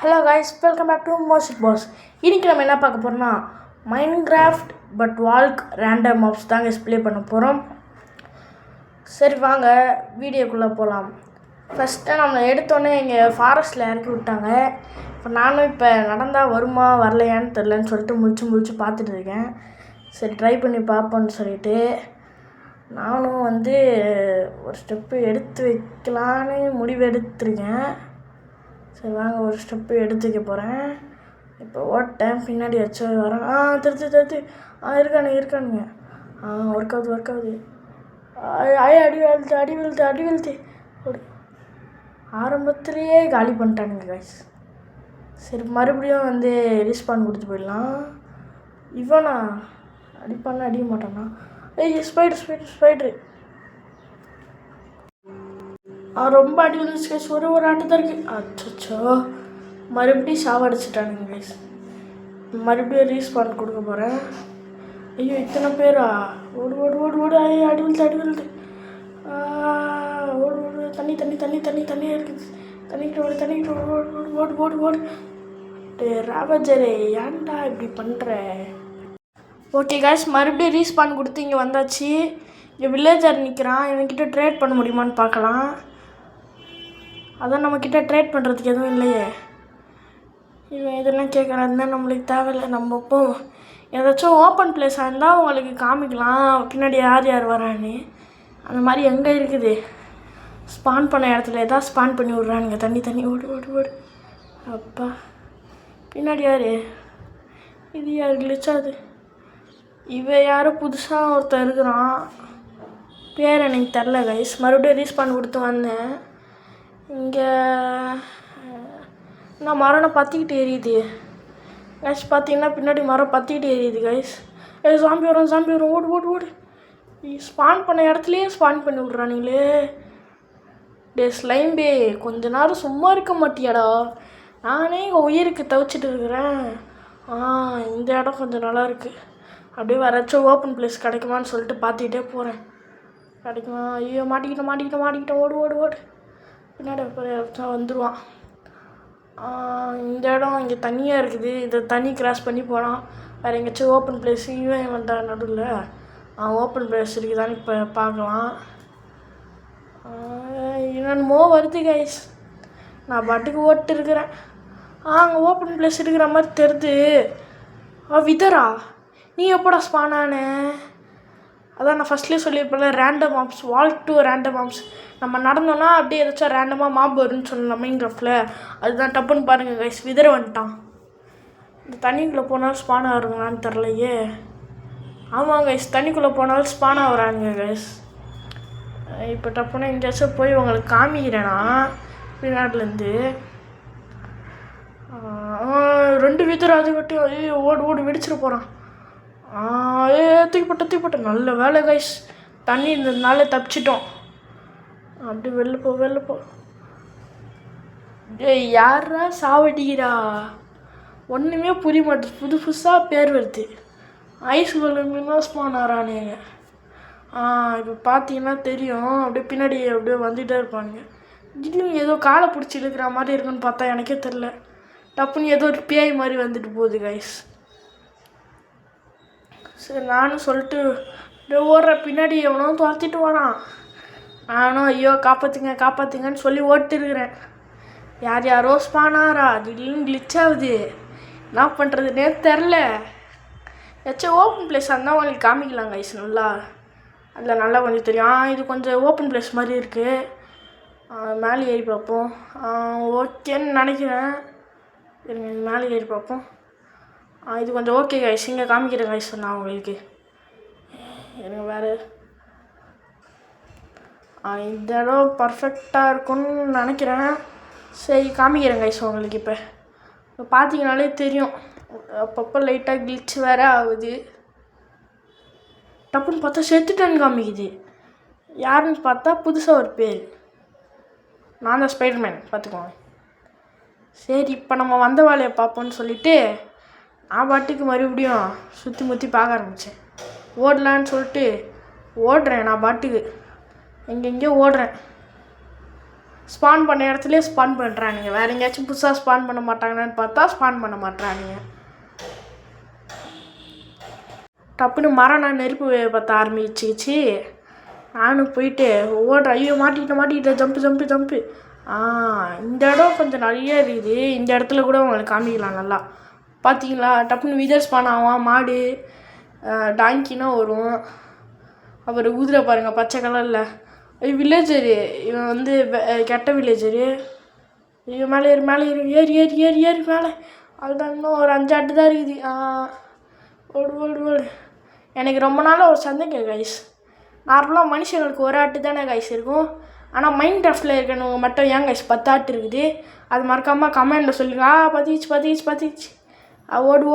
Hello guys, welcome back to most pass. இன்றைக்கி நம்ம என்ன பார்க்க போகிறோம்னா Minecraft but walk random mobs தாங்க ப்ளே பண்ண போகிறோம். சரி வாங்க வீடியோக்குள்ளே போகலாம். ஃபஸ்ட்டு நம்ம எடுத்தோன்னே இங்கே ஃபாரஸ்ட்டில் இறக்கி விட்டாங்க. இப்போ நானும் இப்போ நடந்தால் வருமா வரலையான்னு தெரிலன்னு சொல்லிட்டு முழிச்சு பார்த்துட்டு இருக்கேன். சரி ட்ரை பண்ணி பார்ப்போன்னு சொல்லிட்டு நானும் ஒரு ஸ்டெப்பு எடுத்து வைக்கலான்னு முடிவு எடுத்துருக்கேன். சரி வாங்க ஒரு ஸ்டெப்பு எடுத்துக்க போகிறேன். இப்போ ஓட்டேன், பின்னாடி வச்சு வரேன். திருத்து இருக்கானுங்க. ஒர்க் ஆகுது. அடி வெளுத்து ஒரு ஆரம்பத்துலேயே காலி பண்ணிட்டானுங்க கைஸ். சரி மறுபடியும் ரீஸ்பான் கொடுத்து போயிடலாம். இவனா அடிக்க மாட்டானா? ஸ்பைட்ரு ரொம்ப அடி வந்துச்சு கைஸ். ஒரு ஆட்டத்தான் இருக்குது. அச்சோ மறுபடியும் சாவடிச்சிட்டானுங்க கைஸ். மறுபடியும் ரீஸ்பான் கொடுக்க போகிறேன். ஐயோ இத்தனை பேரா? ஓடு அடி விழுது. ஓடு தண்ணியாக இருக்குது. தண்ணிக்கிட்ட ஓடு. ராவஜரே ஏன்டா இப்படி பண்ணுற? ஓகே கைஸ், மறுபடியும் ரீஸ்பான் கொடுத்து இங்கே வந்தாச்சு. இங்கே வில்லேஜர் நிற்கிறான். இவன்கிட்ட ட்ரேட் பண்ண முடியுமான்னு பார்க்கலாம். அதான் நம்மக்கிட்ட ட்ரேட் பண்ணுறதுக்கு எதுவும் இல்லையே. இவன் இதெல்லாம் கேட்குறாருன்னா நம்மளுக்கு தேவையில்லை. நம்ம இப்போ ஏதாச்சும் ஓப்பன் பிளேஸாக இருந்தால் உங்களுக்கு காமிக்கலாம் பின்னாடி யார் வரான்னு. அந்த மாதிரி எங்கே இருக்குது? ஸ்பான் பண்ண இடத்துல எதாவது ஸ்பான் பண்ணி விட்றானுங்க. தண்ணி ஓடு. அப்பா பின்னாடி யார்? இது யார் கிளிச்சாது? இவன் யாரும் புதுசாக ஒருத்தர் இருக்கிறான். பேர் எனக்கு தெரில கைஸ். மறுபடியும் ரீஸ்பான் கொடுத்து வந்தேன். இங்கே நான் மரம் பற்றிக்கிட்டு எரியுது கைஸ். பார்த்தீங்கன்னா பின்னாடி மரம் பற்றிக்கிட்டு எரியுது கைஸ். சாம்பி வரும். ஓடு. ஸ்பான் பண்ண இடத்துலையே ஸ்பான் பண்ணி விட்றானுங்களே. ஸ்லைம் பே கொஞ்ச நேரம் சும்மா இருக்க மாட்டியாடா? நானே இங்கே உயிருக்கு தவிச்சிட்டு இருக்கிறேன். இந்த இடம் கொஞ்சம் நல்லா இருக்குது. அப்படியே வராச்சும் ஓப்பன் பிளேஸ் கிடைக்குமான்னு சொல்லிட்டு பார்த்துக்கிட்டே போகிறேன். கிடைக்குமா? ஐயோ மாட்டிக்கிட்டேன். ஓடு. பின்னாடி வந்துடுவான். இந்த இடம் இங்கே தண்ணியாக இருக்குது. இதை தண்ணி கிராஸ் பண்ணி போனால் வேறு எங்கேயாச்சும் ஓப்பன் பிளேஸ் இவன் வந்தால் நடுவில் ஓப்பன் பிளேஸ் இருக்குதான்னு இப்போ பார்க்கலாம். என்னென்னமோ வருது கைஸ். நான் பாட்டுக்கு ஓட்டு இருக்கிறேன். அங்கே ஓப்பன் பிளேஸ் இருக்கிற மாதிரி தெரியுது. விதரா நீ எப்போடா ஸ்பானான? அதான் நான் ஃபஸ்ட்லேயே சொல்லியிருப்பேன், random mobs, walk to random mobs. நம்ம நடந்தோன்னா அப்படியே ஏதாச்சும் ரேண்டமாக மாப் வரும்னு சொல்லலாம் மைன்கிராஃப்டில். அதுதான் டப்புன்னு பாருங்கள் கைஸ், விதற வந்துட்டான். இந்த தண்ணிக்குள்ளே போனாலும் ஸ்பான் ஆகுறாங்களான்னு தெரிலையே. ஆமாம் கைஸ், தண்ணிக்குள்ளே போனாலும் ஸ்பான் ஆகுறானுங்க கைஸ். இப்போ டப்புன்னு எங்கேயாச்சும் போய் உங்களுக்கு காமிக்கிறேன்னா பின்னாடிலேருந்து 2 விதற அது மட்டும் ஓடு வெடிச்சிட போகிறான். தூக்கி போட்ட நல்ல வேலை கைஸ். தண்ணி இருந்ததுனால தப்பிச்சிட்டோம். அப்படி வெளில போ. யாரா சாவடிக்கிறா? ஒன்றுமே புரிய மாட்டேது. புதுசாக பேர் வருது. ஐஸ் பலூன்லாம் ஸ்பான் ஆகிறானுங்க. இப்போ பார்த்தீங்கன்னா தெரியும். அப்படியே பின்னாடி அப்படியே வந்துகிட்டே இருப்பானுங்க. திடீர்னு ஏதோ காலை பிடிச்சி இழுக்கிற மாதிரி இருக்குன்னு பார்த்தா எனக்கே தெரில. டப்புன்னு ஏதோ ஒரு பேய் மாதிரி வந்துட்டு போகுது கைஸ். சரி நானும் சொல்லிட்டு ஓடுற பின்னாடி எவனோ துரத்திட்டு வரான். நானும் ஐயோ காப்பாற்றுங்கன்னு சொல்லி ஓட்டிருக்கிறேன். யாரோ ஸ்பானாரா? திடீர்னு கிளிச் ஆகுது. என்ன பண்ணுறதுனே தெரில. ஏதாச்சும் ஓப்பன் பிளேஸாக இருந்தால் உங்களுக்கு காமிக்கலாம் கைஸ். அதில் நல்லா கொஞ்சம் தெரியும். இது கொஞ்சம் ஓப்பன் பிளேஸ் மாதிரி இருக்குது. மேலே ஏறி பார்ப்போம். ஓகேன்னு நினைக்கிறேன். இருங்க மேலே ஏறி பார்ப்போம். இது கொஞ்சம் ஓகே கைஸ். இங்கே காமிக்கிறேன் கைஸ் நான் உங்களுக்கு. எனக்கு வேறு இந்த இடம் பர்ஃபெக்டாக இருக்கும்னு நினைக்கிறேன். சரி காமிக்கிறேன் கைஸ் உங்களுக்கு. இப்போ பார்த்தீங்கனாலே தெரியும். அப்பப்போ லைட்டாக கிளிச் வேறு ஆகுது. டப்புன்னு பார்த்தா செத்துட்டேன்னு காமிக்குது. யாருன்னு பார்த்தா புதுசாக ஒரு பேர். நான் தான் ஸ்பைடர்மேன், பார்த்துக்கோங்க. சரி இப்போ நம்ம வந்த வேலையை பார்ப்போன்னு சொல்லிவிட்டு நான் பாட்டுக்கு மறுபடியும் சுற்றி பார்க்க ஆரம்பித்தேன். ஓடலான்னு சொல்லிட்டு ஓடுறேன். நான் பாட்டுக்கு எங்கெங்கேயோ ஓடுறேன். ஸ்பான் பண்ண இடத்துலேயே ஸ்பான் பண்ணுறானுங்க. வேறு எங்கேயாச்சும் புதுசாக ஸ்பான் பண்ண மாட்டாங்கன்னு பார்த்தா ஸ்பான் பண்ண மாட்டானுங்க. டப்புன்னு மரம் நான் நெருப்பு பற்ற ஆரம்பிச்சிச்சு. நானும் போயிட்டு ஓடுறேன். ஐயோ மாட்டிக்கிட்டேன். ஜம்ப்பு. இந்த இடம் கொஞ்சம் நிறைய இருக்குது. இந்த இடத்துல கூட உங்களுக்கு காமிக்கலாம் நல்லா. பார்த்தீங்களா, டப்புன்னு விதர் ஸ்பான் ஆகும். மாடு டாங்கினா வரும். அப்புறம் குதிரை பாருங்கள் பச்சை கலரில். வில்லேஜரு இவன் வந்து கெட்ட வில்லேஜரு. இவன் மேலே ஏறி மேலே. அதுதான் இன்னும் ஒரு 5 ஆட்டு தான் இருக்குது. ஓடு. எனக்கு ரொம்ப நாளாக ஒரு சந்தேகம் கைஸ். நார்மலாக மனுஷங்களுக்கு ஒரு ஆட்டு தானே கைஸ் இருக்கும். ஆனால் மைண்ட் கிராஃப்டில் இருக்கணுங்க மட்டும் ஏன் கைஸ் 10 ஆட்டு இருக்குது. அது மறக்காமல் கமெண்டில் சொல்லுங்க. பத்திச்சு. ஓடு.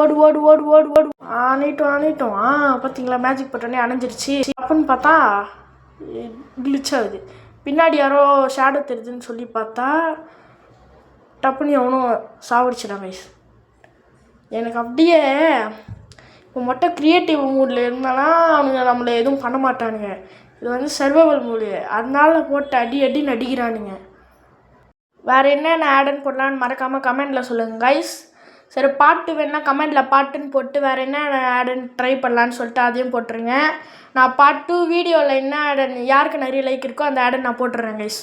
ஆனிட்டோம். பார்த்தீங்களா, மேஜிக் போட்டோன்னே அணைஞ்சிருச்சு. அப்படின்னு பார்த்தா கிளிச் ஆகுது. பின்னாடி யாரோ ஷேடோ தெரியுதுன்னு சொல்லி பார்த்தா டப்புன்னு எவனும் சாவடிச்சிடான் கைஸ். எனக்கு அப்படியே இப்போ மட்டும் க்ரியேட்டிவ் மூடில் இருந்தானா அவனுங்க நம்மளை எதுவும் பண்ண மாட்டானுங்க. இது வந்து சர்வைவல் மூடு, அதனால போட்டு அடின்னு அடிக்கிறானுங்க. வேறு என்னென்ன ஆடுன்னு போடலான்னு மறக்காமல் கமெண்டில் சொல்லுங்கள் கைஸ். சரி, பாட்டு வேணால் கமெண்டில் பாட்டுன்னு போட்டு வேறு என்ன ஆடுன்னு ட்ரை பண்ணலான்னு சொல்லிட்டு அதையும் போட்டுருங்க. நான் பார்ட் 2 வீடியோவில் என்ன ஆடுன்னு யாருக்கு நிறைய லைக் இருக்கோ அந்த ஆடை நான் போட்டுடுறேன் கைஸ்.